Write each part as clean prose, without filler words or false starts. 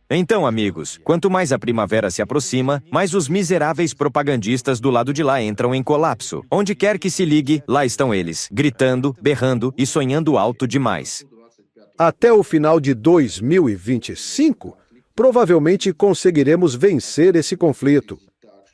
Então, amigos, quanto mais a primavera se aproxima, mais os miseráveis propagandistas do lado de lá entram em colapso. Onde quer que se ligue, lá estão eles, gritando, berrando e sonhando alto demais. Até o final de 2025, provavelmente conseguiremos vencer esse conflito.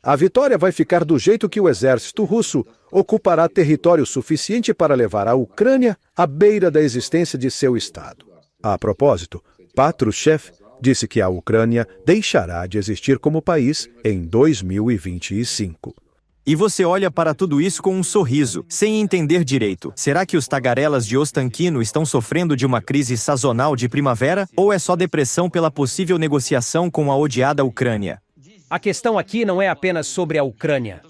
A vitória vai ficar do jeito que o exército russo ocupará território suficiente para levar a Ucrânia à beira da existência de seu Estado. A propósito, Patrushev disse que a Ucrânia deixará de existir como país em 2025. E você olha para tudo isso com um sorriso, sem entender direito. Será que os tagarelas de Ostankino estão sofrendo de uma crise sazonal de primavera? Ou é só depressão pela possível negociação com a odiada Ucrânia? A questão aqui não é apenas sobre a Ucrânia.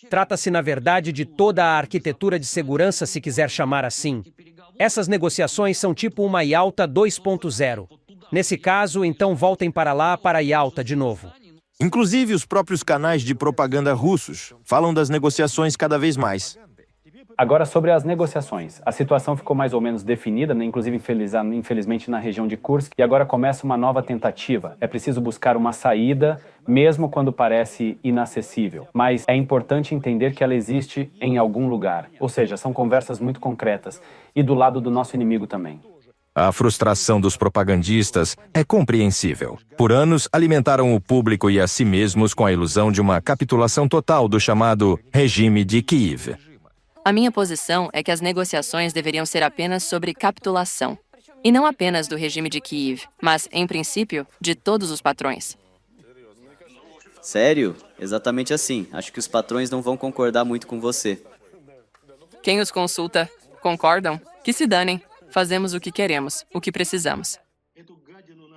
Trata-se, na verdade, de toda a arquitetura de segurança, se quiser chamar assim. Essas negociações são tipo uma Yalta 2.0. Nesse caso, então voltem para lá para a Yalta de novo. Inclusive, os próprios canais de propaganda russos falam das negociações cada vez mais. Agora, sobre as negociações. A situação ficou mais ou menos definida, né? Inclusive, infelizmente, na região de Kursk, e agora começa uma nova tentativa. É preciso buscar uma saída, mesmo quando parece inacessível. Mas é importante entender que ela existe em algum lugar. Ou seja, são conversas muito concretas. E do lado do nosso inimigo também. A frustração dos propagandistas é compreensível. Por anos, alimentaram o público e a si mesmos com a ilusão de uma capitulação total do chamado regime de Kiev. A minha posição é que as negociações deveriam ser apenas sobre capitulação. E não apenas do regime de Kiev, mas, em princípio, de todos os patrões. Sério? Exatamente assim. Acho que os patrões não vão concordar muito com você. Quem os consulta, concordam? Que se danem. Fazemos o que queremos, o que precisamos.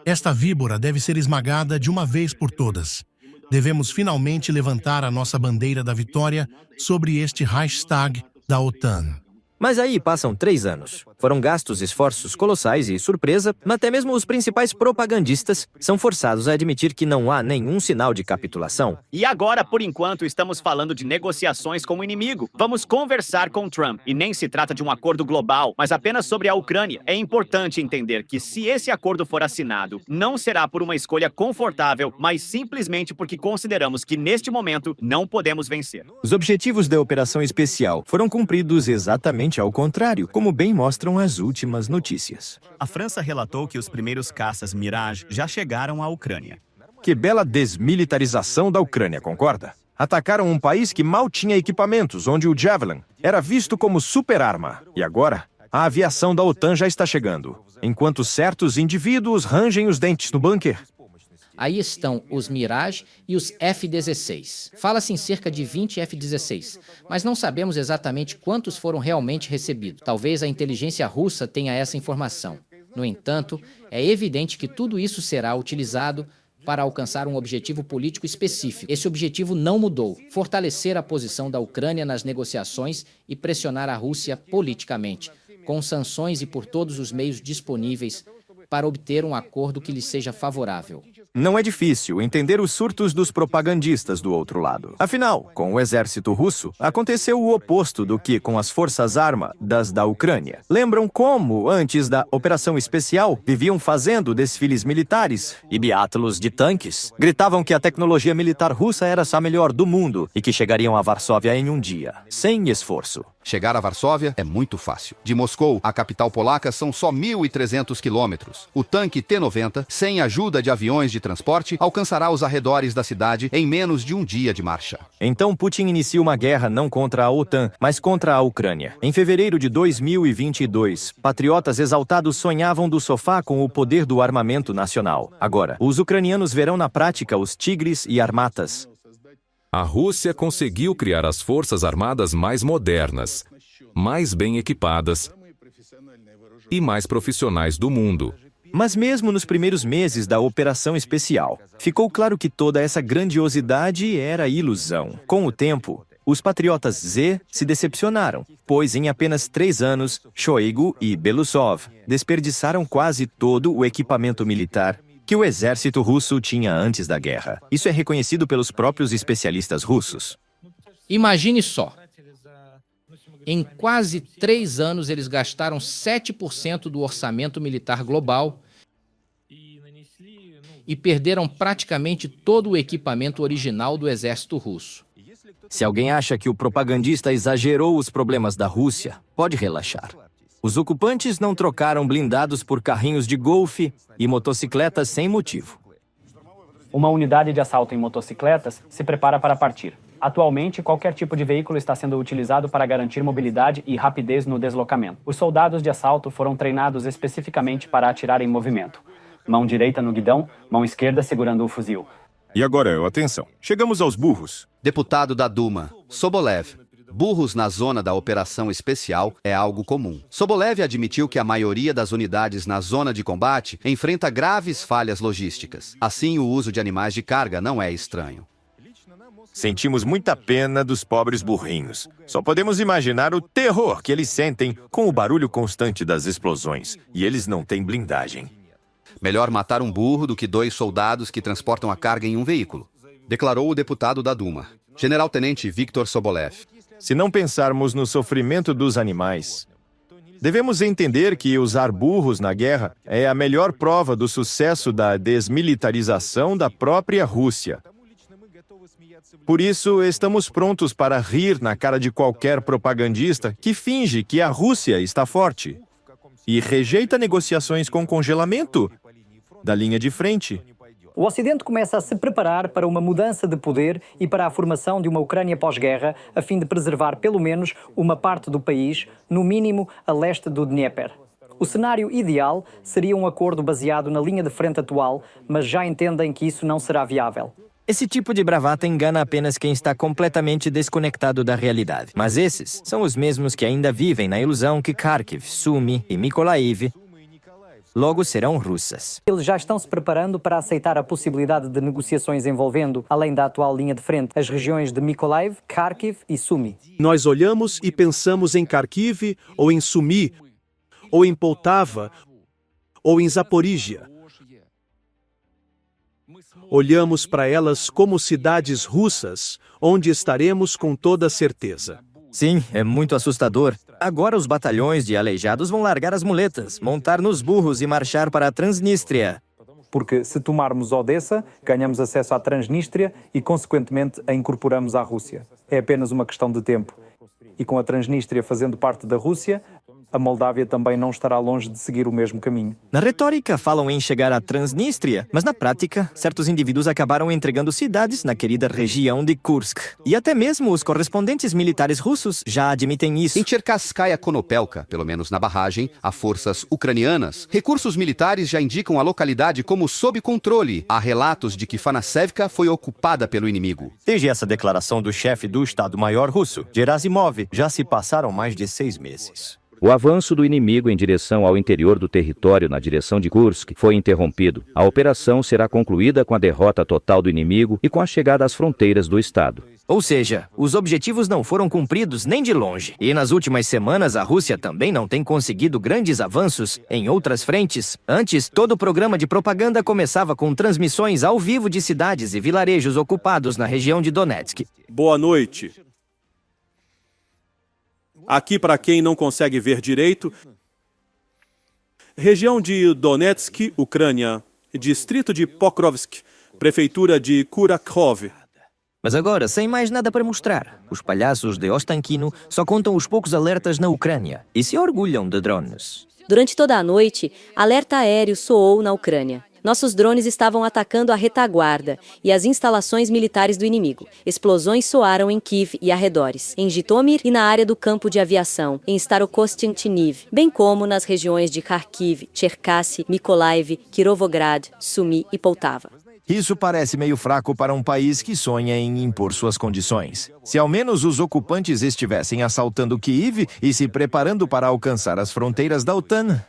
Esta víbora deve ser esmagada de uma vez por todas. Devemos finalmente levantar a nossa bandeira da vitória sobre este Reichstag da OTAN. Mas aí passam 3 anos. Foram gastos esforços colossais e, surpresa, até mesmo os principais propagandistas são forçados a admitir que não há nenhum sinal de capitulação. E agora, por enquanto, estamos falando de negociações com o inimigo. Vamos conversar com Trump. E nem se trata de um acordo global, mas apenas sobre a Ucrânia. É importante entender que se esse acordo for assinado, não será por uma escolha confortável, mas simplesmente porque consideramos que, neste momento, não podemos vencer. Os objetivos da operação especial foram cumpridos exatamente ao contrário, como bem mostram as últimas notícias. A França relatou que os primeiros caças Mirage já chegaram à Ucrânia. Que bela desmilitarização da Ucrânia, concorda? Atacaram um país que mal tinha equipamentos, onde o Javelin era visto como super-arma. E agora, a aviação da OTAN já está chegando, enquanto certos indivíduos rangem os dentes no bunker. Aí estão os Mirage e os F-16. Fala-se em cerca de 20 F-16, mas não sabemos exatamente quantos foram realmente recebidos. Talvez a inteligência russa tenha essa informação. No entanto, é evidente que tudo isso será utilizado para alcançar um objetivo político específico. Esse objetivo não mudou: fortalecer a posição da Ucrânia nas negociações e pressionar a Rússia politicamente, com sanções e por todos os meios disponíveis para obter um acordo que lhe seja favorável. Não é difícil entender os surtos dos propagandistas do outro lado. Afinal, com o exército russo, aconteceu o oposto do que com as forças armadas da Ucrânia. Lembram como, antes da operação especial, viviam fazendo desfiles militares e biátulos de tanques? Gritavam que a tecnologia militar russa era a melhor do mundo e que chegariam a Varsóvia em um dia, sem esforço. Chegar a Varsóvia é muito fácil. De Moscou, a capital polaca, são só 1.300 quilômetros. O tanque T-90, sem ajuda de aviões de transporte, alcançará os arredores da cidade em menos de um dia de marcha. Então Putin inicia uma guerra não contra a OTAN, mas contra a Ucrânia. Em fevereiro de 2022, patriotas exaltados sonhavam do sofá com o poder do armamento nacional. Agora, os ucranianos verão na prática os Tigres e Armatas. A Rússia conseguiu criar as forças armadas mais modernas, mais bem equipadas e mais profissionais do mundo. Mas mesmo nos primeiros meses da operação especial, ficou claro que toda essa grandiosidade era ilusão. Com o tempo, os patriotas Z se decepcionaram, pois em apenas 3 anos, Shoigu e Belousov desperdiçaram quase todo o equipamento militar que o exército russo tinha antes da guerra. Isso é reconhecido pelos próprios especialistas russos. Imagine só. Em quase 3 anos, eles gastaram 7% do orçamento militar global e perderam praticamente todo o equipamento original do exército russo. Se alguém acha que o propagandista exagerou os problemas da Rússia, pode relaxar. Os ocupantes não trocaram blindados por carrinhos de golfe e motocicletas sem motivo. Uma unidade de assalto em motocicletas se prepara para partir. Atualmente, qualquer tipo de veículo está sendo utilizado para garantir mobilidade e rapidez no deslocamento. Os soldados de assalto foram treinados especificamente para atirar em movimento. Mão direita no guidão, mão esquerda segurando o fuzil. E agora, atenção, chegamos aos burros. Deputado da Duma, Sobolev. Burros na zona da operação especial é algo comum. Sobolev admitiu que a maioria das unidades na zona de combate enfrenta graves falhas logísticas. Assim, o uso de animais de carga não é estranho. Sentimos muita pena dos pobres burrinhos. Só podemos imaginar o terror que eles sentem com o barulho constante das explosões. E eles não têm blindagem. Melhor matar um burro do que 2 soldados que transportam a carga em um veículo, declarou o deputado da Duma, General-Tenente Viktor Sobolev. Se não pensarmos no sofrimento dos animais, devemos entender que usar burros na guerra é a melhor prova do sucesso da desmilitarização da própria Rússia. Por isso, estamos prontos para rir na cara de qualquer propagandista que finge que a Rússia está forte e rejeita negociações com congelamento da linha de frente. O Ocidente começa a se preparar para uma mudança de poder e para a formação de uma Ucrânia pós-guerra, a fim de preservar pelo menos uma parte do país, no mínimo a leste do Dnieper. O cenário ideal seria um acordo baseado na linha de frente atual, mas já entendem que isso não será viável. Esse tipo de bravata engana apenas quem está completamente desconectado da realidade. Mas esses são os mesmos que ainda vivem na ilusão que Kharkiv, Sumy e Mykolaiv logo serão russas. Eles já estão se preparando para aceitar a possibilidade de negociações envolvendo, além da atual linha de frente, as regiões de Mykolaiv, Kharkiv e Sumy. Nós olhamos e pensamos em Kharkiv, ou em Sumy, ou em Poltava, ou em Zaporígia. Olhamos para elas como cidades russas, onde estaremos com toda certeza. Sim, é muito assustador. Agora os batalhões de aleijados vão largar as muletas, montar nos burros e marchar para a Transnistria. Porque se tomarmos Odessa, ganhamos acesso à Transnistria e, consequentemente, a incorporamos à Rússia. É apenas uma questão de tempo. E com a Transnistria fazendo parte da Rússia, a Moldávia também não estará longe de seguir o mesmo caminho. Na retórica, falam em chegar à Transnistria, mas na prática, certos indivíduos acabaram entregando cidades na querida região de Kursk. E até mesmo os correspondentes militares russos já admitem isso. Em Cherkasskaya Konopelka, pelo menos na barragem, há forças ucranianas. Recursos militares já indicam a localidade como sob controle. Há relatos de que Fanasevka foi ocupada pelo inimigo. Desde essa declaração do chefe do Estado-Maior russo, Gerasimov, já se passaram mais de 6 meses. O avanço do inimigo em direção ao interior do território na direção de Kursk foi interrompido. A operação será concluída com a derrota total do inimigo e com a chegada às fronteiras do estado. Ou seja, os objetivos não foram cumpridos nem de longe. E nas últimas semanas, a Rússia também não tem conseguido grandes avanços em outras frentes. Antes, todo o programa de propaganda começava com transmissões ao vivo de cidades e vilarejos ocupados na região de Donetsk. Boa noite. Aqui, para quem não consegue ver direito, região de Donetsk, Ucrânia, distrito de Pokrovsk, prefeitura de Kurakhov. Mas agora, sem mais nada para mostrar, os palhaços de Ostankino só contam os poucos alertas na Ucrânia e se orgulham de drones. Durante toda a noite, alerta aéreo soou na Ucrânia. Nossos drones estavam atacando a retaguarda e as instalações militares do inimigo. Explosões soaram em Kiev e arredores, em Jitomir e na área do campo de aviação, em Starokostyantyniv, bem como nas regiões de Kharkiv, Cherkassy, Mykolaiv, Kirovograd, Sumy e Poltava. Isso parece meio fraco para um país que sonha em impor suas condições. Se ao menos os ocupantes estivessem assaltando Kiev e se preparando para alcançar as fronteiras da OTAN...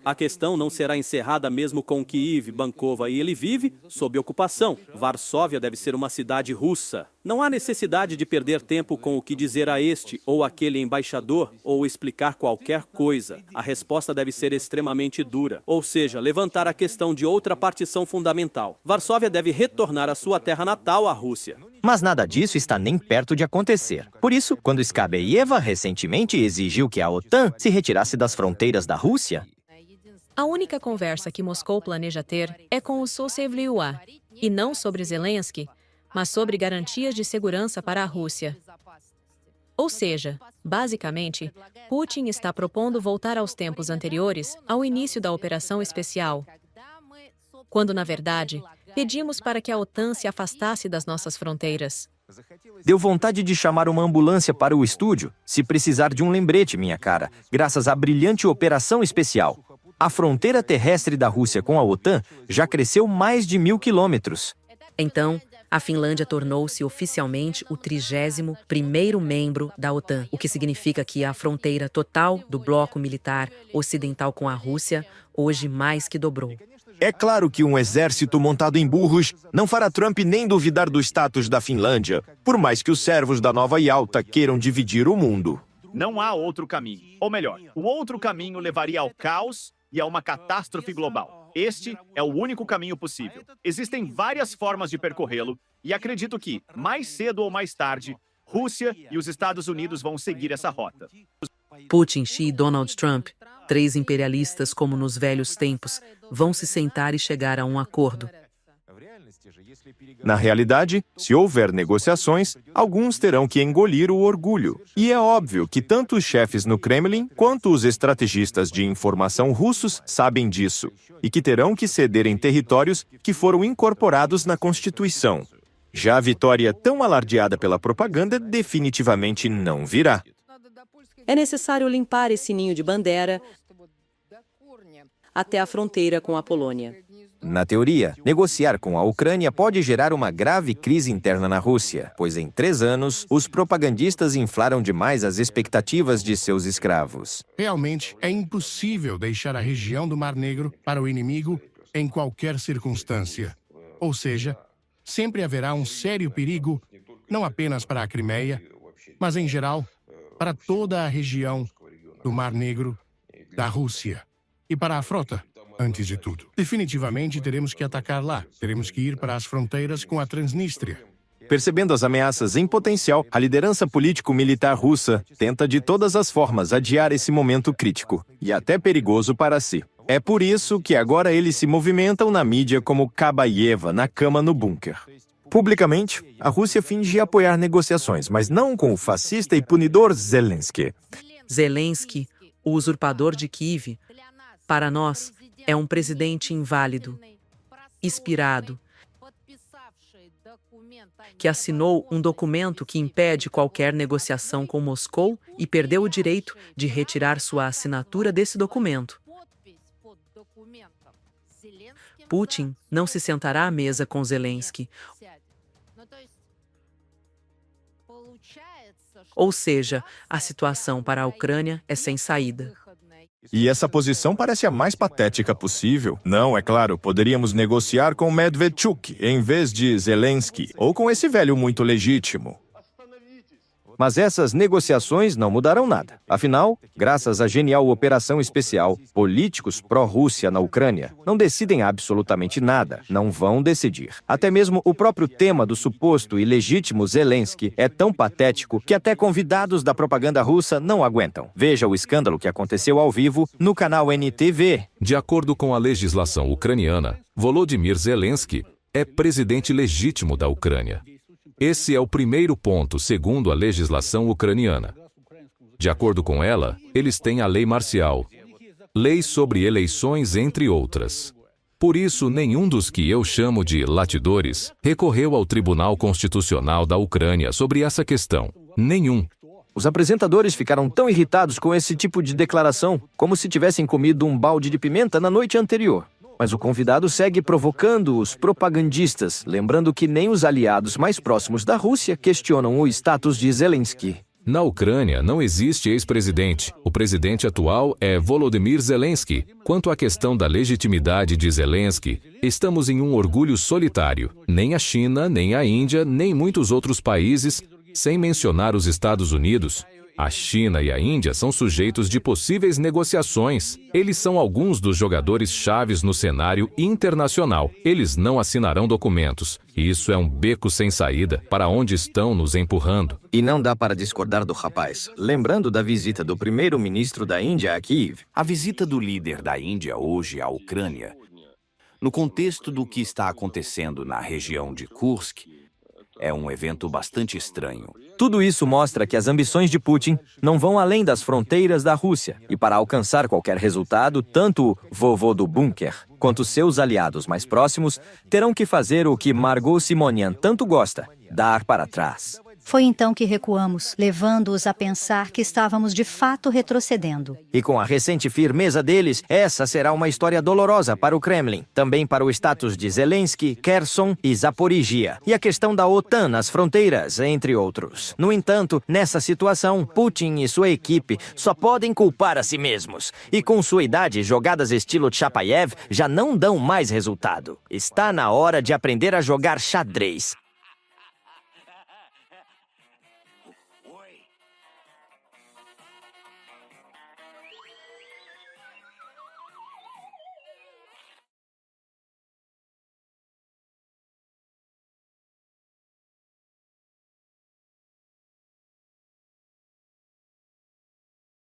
A questão não será encerrada mesmo com Kiev, Bankova e Lviv sob ocupação. Varsóvia deve ser uma cidade russa. Não há necessidade de perder tempo com o que dizer a este ou aquele embaixador ou explicar qualquer coisa. A resposta deve ser extremamente dura, ou seja, levantar a questão de outra partição fundamental. Varsóvia deve retornar à sua terra natal, a Rússia. Mas nada disso está nem perto de acontecer. Por isso, quando Skabeyeva recentemente exigiu que a OTAN se retirasse das fronteiras da Rússia, A única conversa que Moscou planeja ter é com o Sosevliua, e não sobre Zelensky, mas sobre garantias de segurança para a Rússia. Ou seja, basicamente, Putin está propondo voltar aos tempos anteriores ao início da operação especial, quando, na verdade, pedimos para que a OTAN se afastasse das nossas fronteiras. Deu vontade de chamar uma ambulância para o estúdio, se precisar de um lembrete, minha cara, graças à brilhante operação especial. A fronteira terrestre da Rússia com a OTAN já cresceu mais de 1.000 quilômetros. Então, a Finlândia tornou-se oficialmente o 31º membro da OTAN, o que significa que a fronteira total do bloco militar ocidental com a Rússia hoje mais que dobrou. É claro que um exército montado em burros não fará Trump nem duvidar do status da Finlândia, por mais que os servos da Nova Yalta queiram dividir o mundo. Não há outro caminho. Ou melhor, o outro caminho levaria ao caos e a uma catástrofe global. Este é o único caminho possível. Existem várias formas de percorrê-lo e acredito que, mais cedo ou mais tarde, Rússia e os Estados Unidos vão seguir essa rota. Putin, Xi e Donald Trump, 3 imperialistas como nos velhos tempos, vão se sentar e chegar a um acordo. Na realidade, se houver negociações, alguns terão que engolir o orgulho. E é óbvio que tanto os chefes no Kremlin quanto os estrategistas de informação russos sabem disso, e que terão que ceder em territórios que foram incorporados na Constituição. Já a vitória tão alardeada pela propaganda definitivamente não virá. É necessário limpar esse ninho de bandeira até a fronteira com a Polônia. Na teoria, negociar com a Ucrânia pode gerar uma grave crise interna na Rússia, pois em 3 anos, os propagandistas inflaram demais as expectativas de seus escravos. Realmente, é impossível deixar a região do Mar Negro para o inimigo em qualquer circunstância. Ou seja, sempre haverá um sério perigo, não apenas para a Crimeia, mas em geral, para toda a região do Mar Negro da Rússia e para a frota. Antes de tudo, definitivamente teremos que atacar lá. Teremos que ir para as fronteiras com a Transnistria. Percebendo as ameaças em potencial, a liderança político-militar russa tenta de todas as formas adiar esse momento crítico, e até perigoso para si. É por isso que agora eles se movimentam na mídia como Kabaeva na cama no bunker. Publicamente, a Rússia finge apoiar negociações, mas não com o fascista e punidor Zelensky. Zelensky, o usurpador de Kiev, para nós, é um presidente inválido, expirado, que assinou um documento que impede qualquer negociação com Moscou e perdeu o direito de retirar sua assinatura desse documento. Putin não se sentará à mesa com Zelensky. Ou seja, a situação para a Ucrânia é sem saída. E essa posição parece a mais patética possível. Não, é claro, poderíamos negociar com Medvedchuk em vez de Zelensky, ou com esse velho muito legítimo. Mas essas negociações não mudarão nada. Afinal, graças à genial operação especial, políticos pró-Rússia na Ucrânia não decidem absolutamente nada, não vão decidir. Até mesmo o próprio tema do suposto e legítimo Zelensky é tão patético que até convidados da propaganda russa não aguentam. Veja o escândalo que aconteceu ao vivo no canal NTV. De acordo com a legislação ucraniana, Volodymyr Zelensky é presidente legítimo da Ucrânia. Esse é o primeiro ponto, segundo a legislação ucraniana. De acordo com ela, eles têm a lei marcial, leis sobre eleições, entre outras. Por isso, nenhum dos que eu chamo de latidores recorreu ao Tribunal Constitucional da Ucrânia sobre essa questão. Nenhum. Os apresentadores ficaram tão irritados com esse tipo de declaração, como se tivessem comido um balde de pimenta na noite anterior. Mas o convidado segue provocando os propagandistas, lembrando que nem os aliados mais próximos da Rússia questionam o status de Zelensky. Na Ucrânia não existe ex-presidente. O presidente atual é Volodymyr Zelensky. Quanto à questão da legitimidade de Zelensky, estamos em um orgulho solitário. Nem a China, nem a Índia, nem muitos outros países, sem mencionar os Estados Unidos, A China e a Índia são sujeitos de possíveis negociações. Eles são alguns dos jogadores chaves no cenário internacional. Eles não assinarão documentos. E isso é um beco sem saída para onde estão nos empurrando. E não dá para discordar do rapaz. Lembrando da visita do primeiro-ministro da Índia a Kiev. A visita do líder da Índia hoje à Ucrânia, no contexto do que está acontecendo na região de Kursk, é um evento bastante estranho. Tudo isso mostra que as ambições de Putin não vão além das fronteiras da Rússia. E para alcançar qualquer resultado, tanto o vovô do bunker quanto seus aliados mais próximos terão que fazer o que Margot Simonian tanto gosta: dar para trás. Foi então que recuamos, levando-os a pensar que estávamos de fato retrocedendo. E com a recente firmeza deles, essa será uma história dolorosa para o Kremlin, também para o status de Zelensky, Kherson e Zaporizhia, e a questão da OTAN nas fronteiras, entre outros. No entanto, nessa situação, Putin e sua equipe só podem culpar a si mesmos. E com sua idade, jogadas estilo Chapayev já não dão mais resultado. Está na hora de aprender a jogar xadrez.